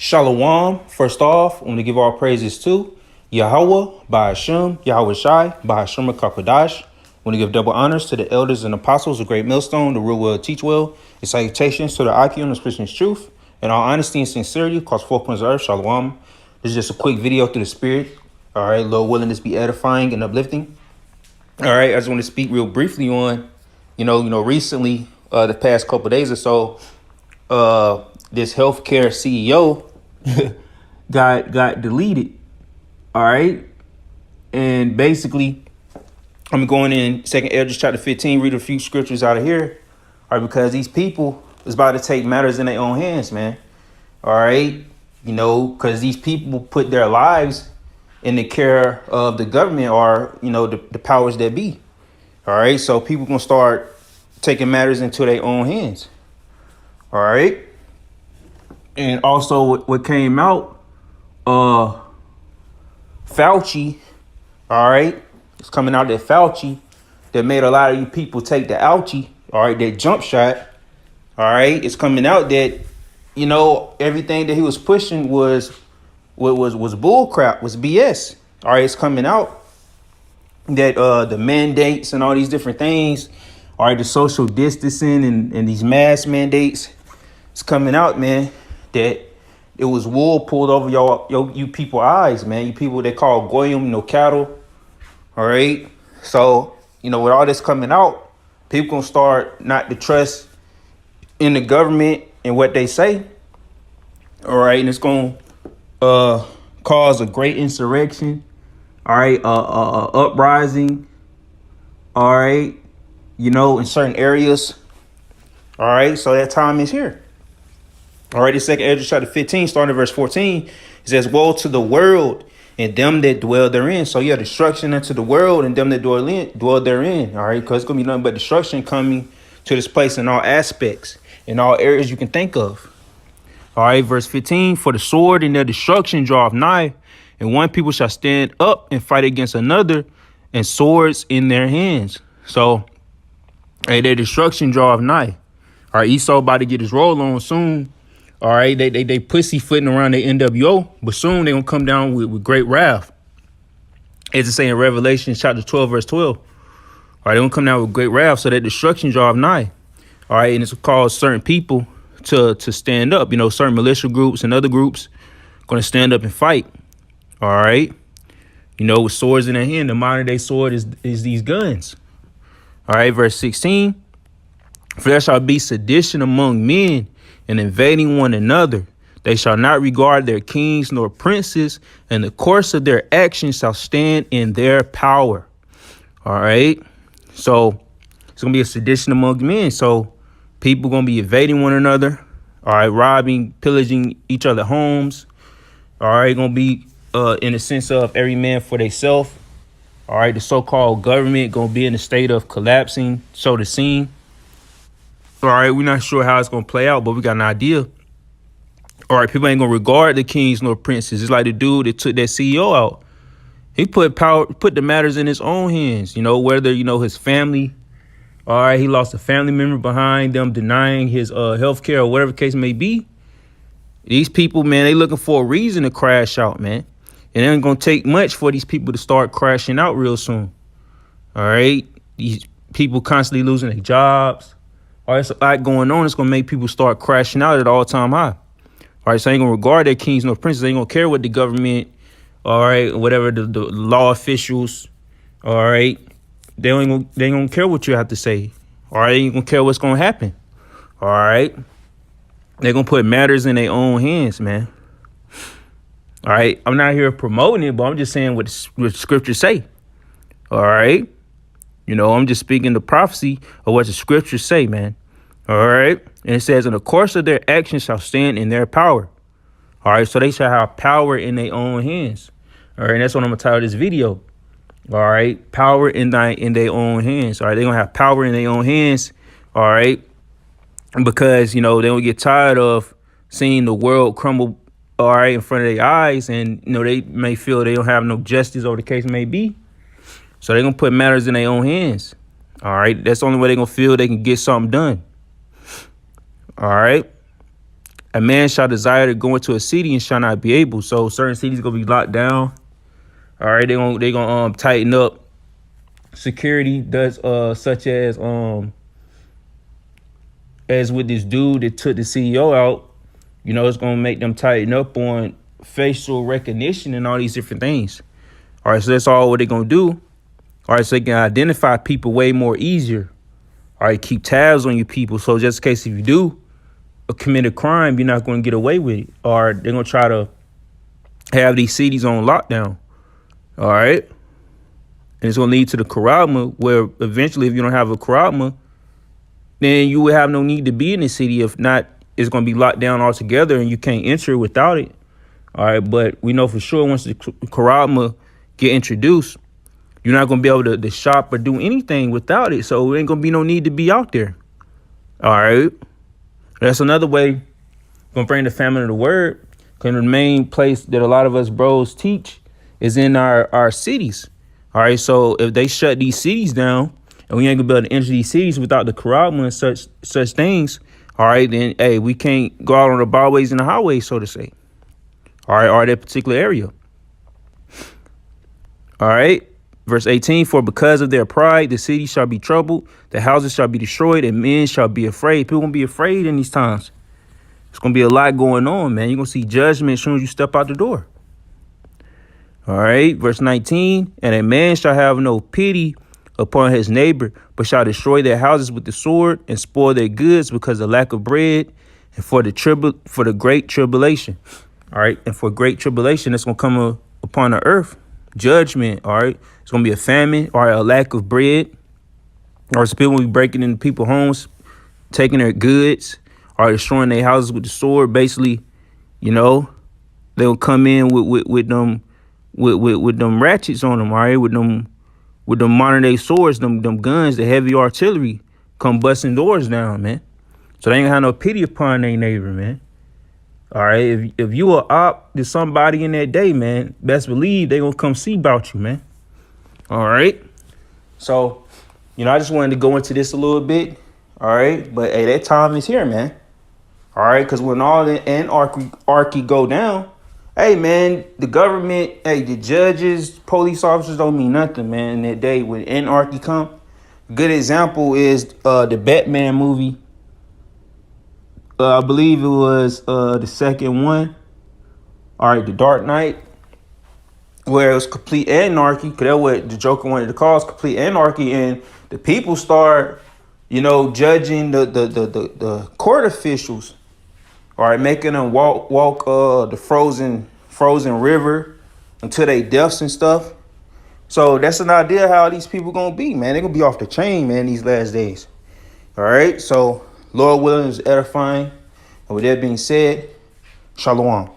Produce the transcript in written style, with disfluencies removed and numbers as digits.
Shalom. First off, I want to give all praises to Yahweh, Ba'ashem, Yahweh Shai, Ba'ashem Kakadash. I want to give double honors to the elders and apostles of Great Millstone, the real well teach well, and salutations to the IQ and the Christian's truth. In all honesty and sincerity, across 4 points of earth, Shalom. This is just a quick video through the spirit. All right, Lord willing, this be edifying and uplifting. All right, I just want to speak real briefly on, recently, the past couple of days or so, this healthcare CEO got deleted. All right. And basically, I'm going in 2nd Esdras chapter 15, read a few scriptures out of here. All right, because these people is about to take matters in their own hands, man. All right. Because these people put their lives in the care of the government or, the powers that be. All right. So people gonna start taking matters into their own hands. All right. And also what came out, Fauci, all right, it's coming out that Fauci that made a lot of you people take the ouchie, all right, that jump shot, all right, it's coming out that, everything that he was pushing was bull crap, was BS. All right, it's coming out that the mandates and all these different things, all right, the social distancing and these mask mandates, it's coming out, man, that it was wool pulled over you people eyes, man. You people they call goyim, no cattle. All right. So, with all this coming out, people gonna start not to trust in the government and what they say. All right, and it's gonna cause a great insurrection. All right, uprising. All right, in certain areas. All right, so that time is here. All right, the 2nd Esdras chapter 15, starting at verse 14, it says, "Woe to the world and them that dwell therein." So yeah, destruction unto the world and them that dwell therein. All right, because it's gonna be nothing but destruction coming to this place in all aspects, in all areas you can think of. All right, verse 15, "For the sword and their destruction draweth nigh, and one people shall stand up and fight against another, and swords in their hands." So, hey, their destruction draweth nigh. All right, Esau about to get his roll on soon. All right, they pussyfooting around the NWO, but soon they're going to come down with great wrath. As it say in Revelation chapter 12, verse 12. All right, they're going to come down with great wrath, so that destruction draweth nigh. All right, and it's going to cause certain people to stand up. Certain militia groups and other groups going to stand up and fight. All right, with swords in their hand. The modern day sword is these guns. All right, verse 16. "For there shall be sedition among men, and invading one another. They shall not regard their kings nor princes, and the course of their actions shall stand in their power." All right. So it's going to be a sedition among men. So people going to be invading one another. All right. Robbing, pillaging each other's homes. All right. Going to be in the sense of every man for themselves. All right. The so-called government going to be in a state of collapsing. So the scene. All right, we're not sure how it's going to play out, but we got an idea. All right, people ain't going to regard the kings nor princes. It's like the dude that took that CEO out. He put the matters in his own hands, whether, his family. All right, he lost a family member behind them denying his health care or whatever the case may be. These people, man, they looking for a reason to crash out, man. And it ain't going to take much for these people to start crashing out real soon. All right, these people constantly losing their jobs. All right, so a lot going on. It's going to make people start crashing out at all-time high. All right, so they ain't going to regard their kings nor princes. They ain't going to care what the government, all right, whatever the law officials, all right, they ain't going to care what you have to say. All right, they ain't going to care what's going to happen. All right, they're going to put matters in their own hands, man. All right, I'm not here promoting it, but I'm just saying what the scriptures say. All right. I'm just speaking the prophecy of what the scriptures say, man. All right. And it says, "In the course of their actions shall stand in their power." All right. So they shall have power in their own hands. All right. And that's what I'm going to title this video. All right. Power in their own hands. All right. They're going to have power in their own hands. All right. Because, they don't get tired of seeing the world crumble, all right, in front of their eyes. And, they may feel they don't have no justice, or the case may be. So they're going to put matters in their own hands. All right. That's the only way they're going to feel they can get something done. All right. A man shall desire to go into a city and shall not be able. So certain cities gonna be locked down. All right, they gonna tighten up security. Does such as with this dude that took the CEO out. You know, it's gonna make them tighten up on facial recognition and all these different things. All right, so that's all what they're gonna do. All right, so they can identify people way more easier. All right, keep tabs on your people. So just in case if you do commit a crime, you're not going to get away with it. Or they're going to try to have these cities on lockdown. All right. And it's going to lead to the Karama, where eventually if you don't have a Karama, then you will have no need to be in the city. If not, it's going to be locked down altogether and you can't enter without it. All right. But we know for sure once the Karama get introduced, you're not going to be able to shop or do anything without it. So it ain't going to be no need to be out there. All right. That's another way going to bring the family to the word. Because the main place that a lot of us bros teach is in our cities. All right. So if they shut these cities down and we ain't going to be able to enter these cities without the Karama and such things. All right. Then, hey, we can't go out on the byways and the highways, so to say. All right. Or that particular area. All right. Verse 18, for because of their pride, the city shall be troubled, the houses shall be destroyed, and men shall be afraid. People gonna be afraid in these times. It's gonna be a lot going on, man. You're gonna see judgment as soon as you step out the door. All right, verse 19, and a man shall have no pity upon his neighbor, but shall destroy their houses with the sword and spoil their goods because of lack of bread and for the great tribulation. All right, and for great tribulation that's gonna come upon the earth. Judgment, all right. It's gonna be a famine or a lack of bread, or some people will be breaking into people's homes, taking their goods, or destroying their houses with the sword. Basically, you know, they'll come in with them ratchets on them, all right, with them modern day swords, them guns, the heavy artillery, come busting doors down, man. So they ain't gonna have no pity upon their neighbor, man. All right, if you are up to somebody in that day, man, best believe they gonna come see about you, man. All right. So, I just wanted to go into this a little bit. All right. But hey, that time is here, man. All right. Because when all the anarchy go down, hey, man, the government, hey, the judges, police officers don't mean nothing, man. In that day when anarchy come, good example is the Batman movie. I believe it was the second one. All right, The Dark Knight, where it was complete anarchy, because that's what the Joker wanted to cause, complete anarchy, and the people start, judging the court officials, all right, making them walk the frozen river until they deaths and stuff. So that's an idea how these people gonna be, man. They're gonna be off the chain, man, these last days. All right, so Lord willing is edifying. And with that being said, Shalom.